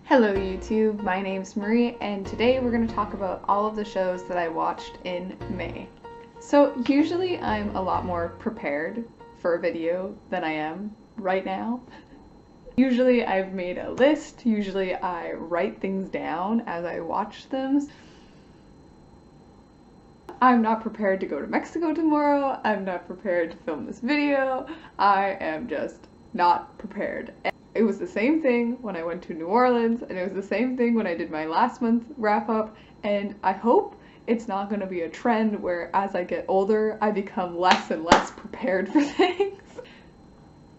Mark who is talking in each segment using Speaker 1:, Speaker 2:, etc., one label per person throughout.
Speaker 1: Hello YouTube, my name's Marie and today we're going to talk about all of the shows that I watched in May. So usually I'm a lot more prepared for a video than I am right now. Usually I've made a list, usually I write things down as I watch them. I'm not prepared to go to Mexico tomorrow, I'm not prepared to film this video, I am just not prepared. It was the same thing when I went to New Orleans, and it was the same thing when I did my last month wrap up, and I hope it's not going to be a trend where as I get older, I become less and less prepared for things.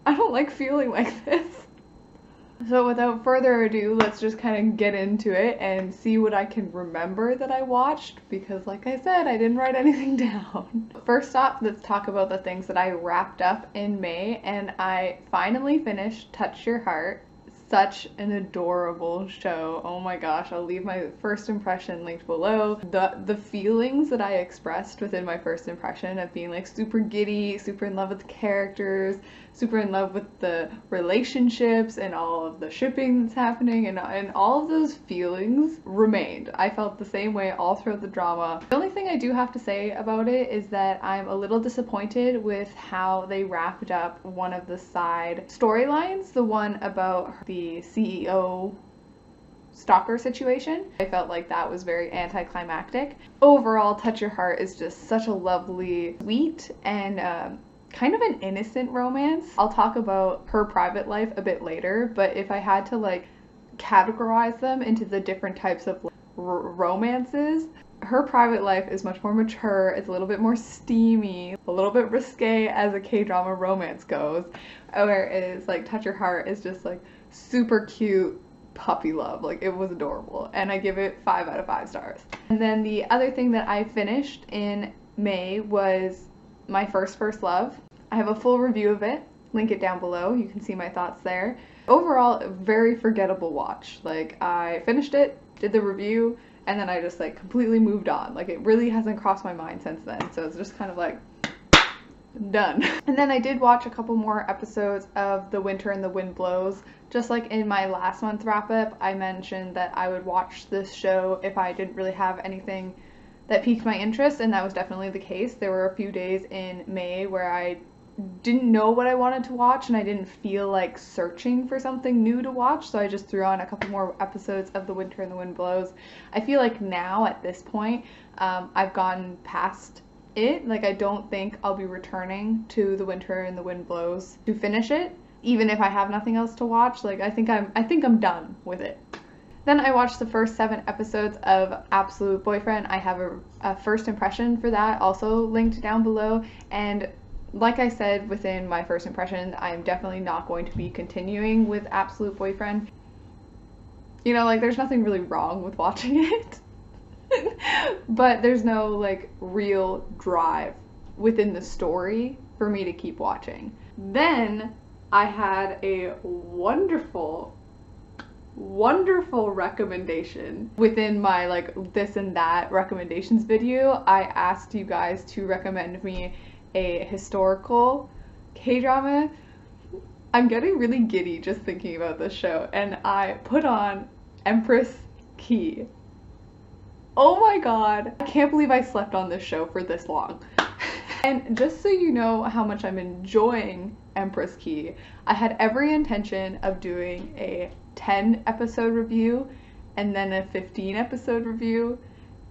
Speaker 1: I don't like feeling like this. So without further ado, let's just kind of get into it and see what I can remember that I watched, because like I said, I didn't write anything down. First off, let's talk about the things that I wrapped up in May, and I finally finished Touch Your Heart. Such an adorable show. Oh my gosh, I'll leave my first impression linked below. The feelings that I expressed within my first impression of being like super giddy, super in love with the characters, super in love with the relationships and all of the shipping that's happening, and all of those feelings remained. I felt the same way all throughout the drama. The only thing I do have to say about it is that I'm a little disappointed with how they wrapped up one of the side storylines, the one about the CEO stalker situation. I felt like that was very anticlimactic. Overall, Touch Your Heart is just such a lovely, sweet, and kind of an innocent romance. I'll talk about her private life a bit later, but if I had to like categorize them into the different types of romances, her private life is much more mature, it's a little bit more steamy, a little bit risque as a K-drama romance goes, whereas like Touch Your Heart is just like super cute puppy love. Like, it was adorable, and I give it 5 out of 5 stars. And then the other thing that I finished in May was my First Love. I have a full review of it, link it down below, you can see my thoughts there. Overall, a very forgettable watch. Like, I finished it, did the review, and then I just like completely moved on. Like, it really hasn't crossed my mind since then, so it's just kind of like done. And then I did watch a couple more episodes of The Winter and the Wind Blows. Just like in my last month wrap up, I mentioned that I would watch this show if I didn't really have anything that piqued my interest, and that was definitely the case. There were a few days in May where I didn't know what I wanted to watch and I didn't feel like searching for something new to watch, so I just threw on a couple more episodes of The Winter and the Wind Blows. I feel like now at this point I've gotten past it. Like, I don't think I'll be returning to The Winter and the Wind Blows to finish it, even if I have nothing else to watch. Like, I think I'm done with it. Then I watched the first 7 episodes of Absolute Boyfriend. I have a first impression for that also linked down below, and like I said within my first impression, I'm definitely not going to be continuing with Absolute Boyfriend. You know, like, there's nothing really wrong with watching it. But there's no like real drive within the story for me to keep watching. Then I had a wonderful recommendation within my like this and that recommendations video. I asked you guys to recommend me a historical K-drama. I'm getting really giddy just thinking about this show, and I put on Empress Ki. Oh my god, I can't believe I slept on this show for this long. And just so you know how much I'm enjoying Empress Ki, I had every intention of doing a 10 episode review, and then a 15 episode review,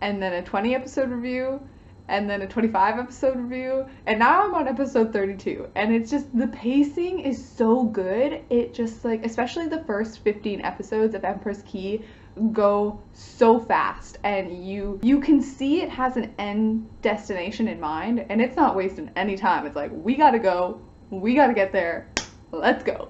Speaker 1: and then a 20 episode review, and then a 25 episode review, and now I'm on episode 32, and it's just, the pacing is so good. It just like, especially the first 15 episodes of Empress Ki go so fast, and you can see it has an end destination in mind, and it's not wasting any time. It's like, we gotta go, we gotta get there, let's go.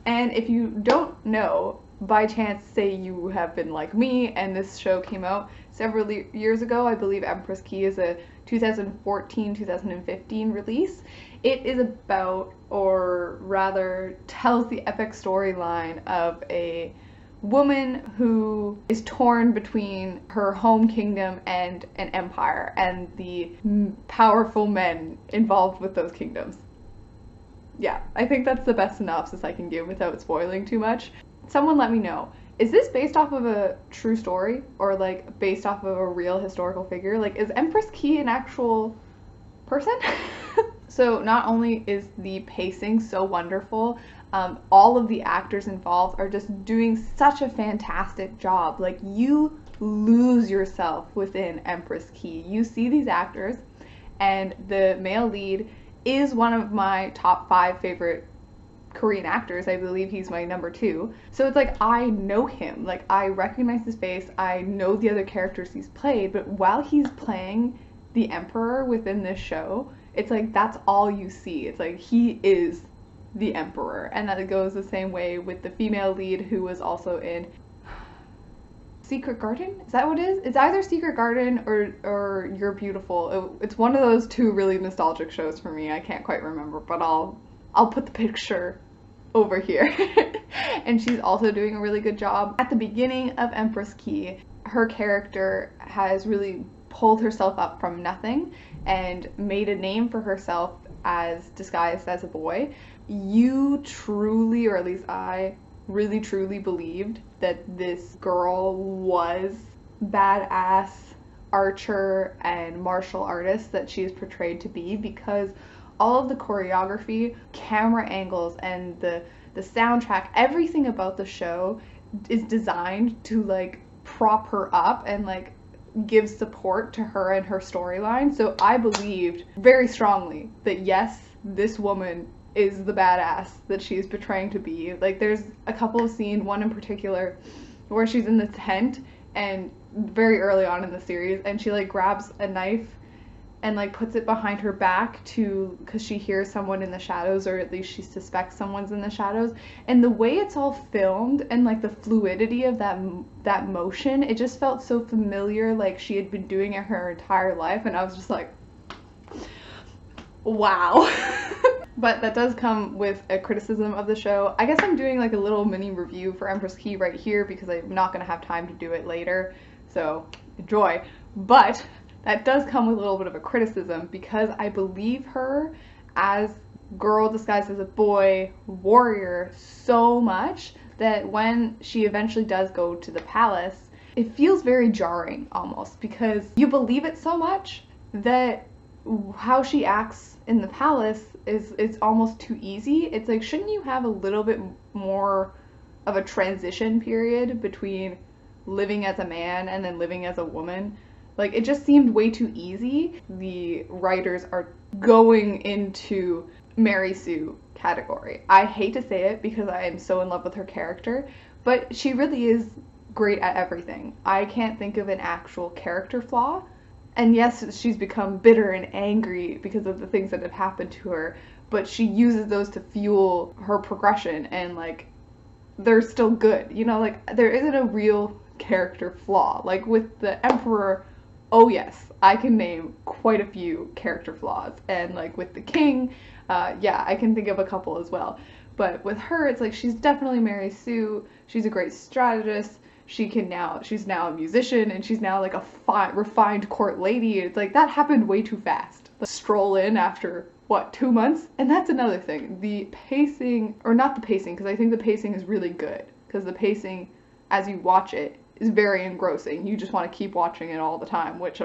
Speaker 1: And if you don't know, by chance, say you have been like me and this show came out several years ago, I believe Empress Ki is a 2014-2015 release. It is about, or rather tells the epic storyline of a woman who is torn between her home kingdom and an empire, and the powerful men involved with those kingdoms. Yeah, I think that's the best synopsis I can give without spoiling too much. Someone let me know is this based off of a true story or like based off of a real historical figure? Like, is Empress Ki an actual person? So not only is the pacing so wonderful, all of the actors involved are just doing such a fantastic job. Like, you lose yourself within Empress Ki. You see these actors, and the male lead is one of my top 5 favorite Korean actors. I believe he's my number 2. So it's like, I know him. Like, I recognize his face. I know the other characters he's played, but while he's playing the emperor within this show, it's like, that's all you see. It's like, he is the emperor. And that goes the same way with the female lead, who was also in Secret Garden? Is that what it is? It's either Secret Garden or You're Beautiful. It's one of those 2 really nostalgic shows for me. I can't quite remember, but I'll put the picture over here. And she's also doing a really good job. At the beginning of Empress Ki, her character has really pulled herself up from nothing and made a name for herself as disguised as a boy. You truly, or at least I, really truly believed that this girl was badass archer and martial artist that she is portrayed to be, because all of the choreography, camera angles, and the soundtrack, everything about the show is designed to like prop her up and like give support to her and her storyline. So I believed very strongly that yes, this woman is the badass that she's portraying to be. Like, there's a couple of scenes, one in particular, where she's in the tent and very early on in the series, and she like grabs a knife and like puts it behind her back because she hears someone in the shadows, or at least she suspects someone's in the shadows. And the way it's all filmed and like the fluidity of that motion, it just felt so familiar, like she had been doing it her entire life. And I was just like, wow. But that does come with a criticism of the show. I guess I'm doing like a little mini review for Empress Ki right here because I'm not going to have time to do it later, so enjoy. But that does come with a little bit of a criticism, because I believe her as girl disguised as a boy warrior so much that when she eventually does go to the palace, it feels very jarring almost, because you believe it so much that how she acts in the palace is almost too easy. It's like, shouldn't you have a little bit more of a transition period between living as a man and then living as a woman? Like, it just seemed way too easy. The writers are going into Mary Sue category. I hate to say it because I am so in love with her character, but she really is great at everything. I can't think of an actual character flaw. And yes, she's become bitter and angry because of the things that have happened to her, but she uses those to fuel her progression, and like, they're still good. You know, like, there isn't a real character flaw. Like with the Emperor, oh yes, I can name quite a few character flaws. And like with the King, yeah, I can think of a couple as well. But with her, it's like, she's definitely Mary Sue. She's a great strategist. She's now a musician, and she's now like a refined court lady. It's like, that happened way too fast. Like, stroll in after, what, 2 months? And that's another thing. The pacing, or not the pacing, because I think the pacing is really good. Because the pacing, as you watch it, is very engrossing. You just want to keep watching it all the time, which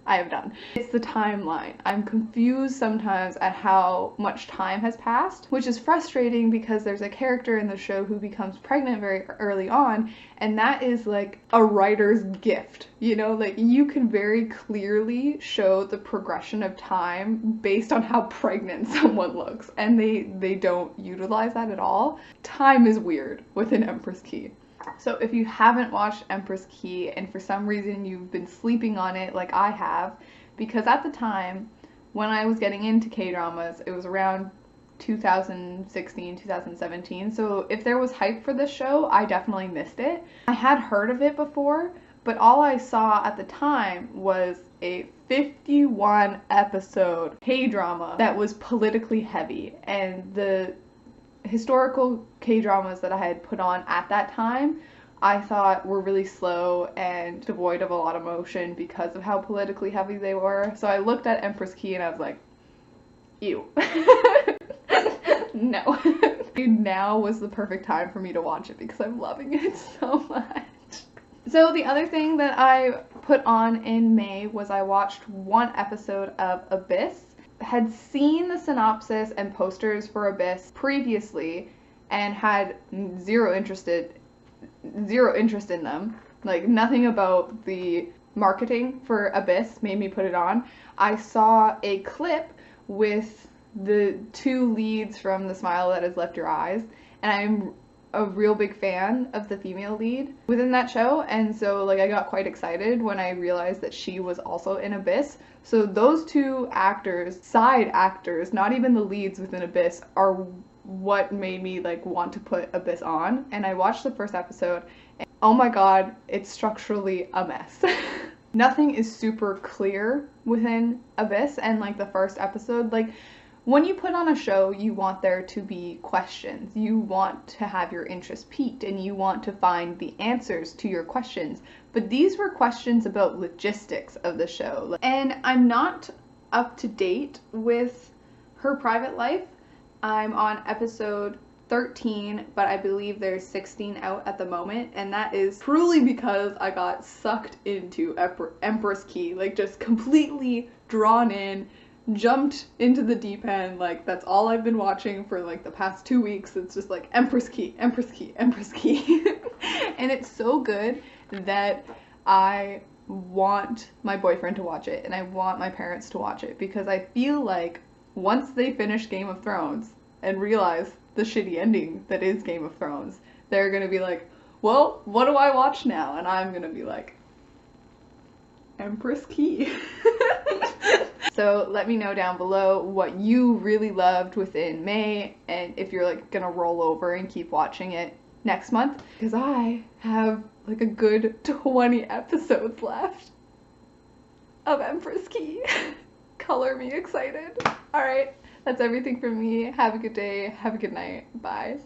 Speaker 1: I have done. It's the timeline. I'm confused sometimes at how much time has passed, which is frustrating because there's a character in the show who becomes pregnant very early on, and that is like a writer's gift. You know, like, you can very clearly show the progression of time based on how pregnant someone looks, and they don't utilize that at all. Time is weird within Empress Ki. So if you haven't watched Empress Ki, and for some reason you've been sleeping on it like I have, because at the time when I was getting into K-dramas, it was around 2016, 2017, so if there was hype for this show, I definitely missed it. I had heard of it before, but all I saw at the time was a 51 episode K-drama that was politically heavy, and the historical K-dramas that I had put on at that time, I thought were really slow and devoid of a lot of emotion because of how politically heavy they were. So I looked at Empress Ki and I was like, ew. No. Now was the perfect time for me to watch it because I'm loving it so much. So the other thing that I put on in May was I watched one episode of Abyss. Had seen the synopsis and posters for Abyss previously and had zero interest in them. Like, nothing about the marketing for Abyss made me put it on. I saw a clip with the two leads from The Smile That Has Left Your Eyes, and I'm a real big fan of the female lead within that show, and so like I got quite excited when I realized that she was also in Abyss. So those two actors, side actors, not even the leads within Abyss, are what made me like want to put Abyss on. And I watched the first episode and oh my god, it's structurally a mess. Nothing is super clear within Abyss, and like the first episode, like when you put on a show, you want there to be questions. You want to have your interest piqued and you want to find the answers to your questions. But these were questions about logistics of the show. And I'm not up to date with her private life. I'm on episode 13, but I believe there's 16 out at the moment. And that is truly because I got sucked into Empress Ki, like just completely drawn in. Jumped into the deep end. Like, that's all I've been watching for like the past 2 weeks. It's just like Empress Ki, Empress Ki, Empress Ki. And it's so good that I want my boyfriend to watch it and I want my parents to watch it, because I feel like once they finish Game of Thrones and realize the shitty ending that is Game of Thrones, they're gonna be like, well, what do I watch now? And I'm gonna be like, Empress Ki. So let me know down below what you really loved within May, and if you're like gonna roll over and keep watching it next month, because I have like a good 20 episodes left of Empress Ki. Color me excited. Alright, that's everything from me. Have a good day, have a good night, bye.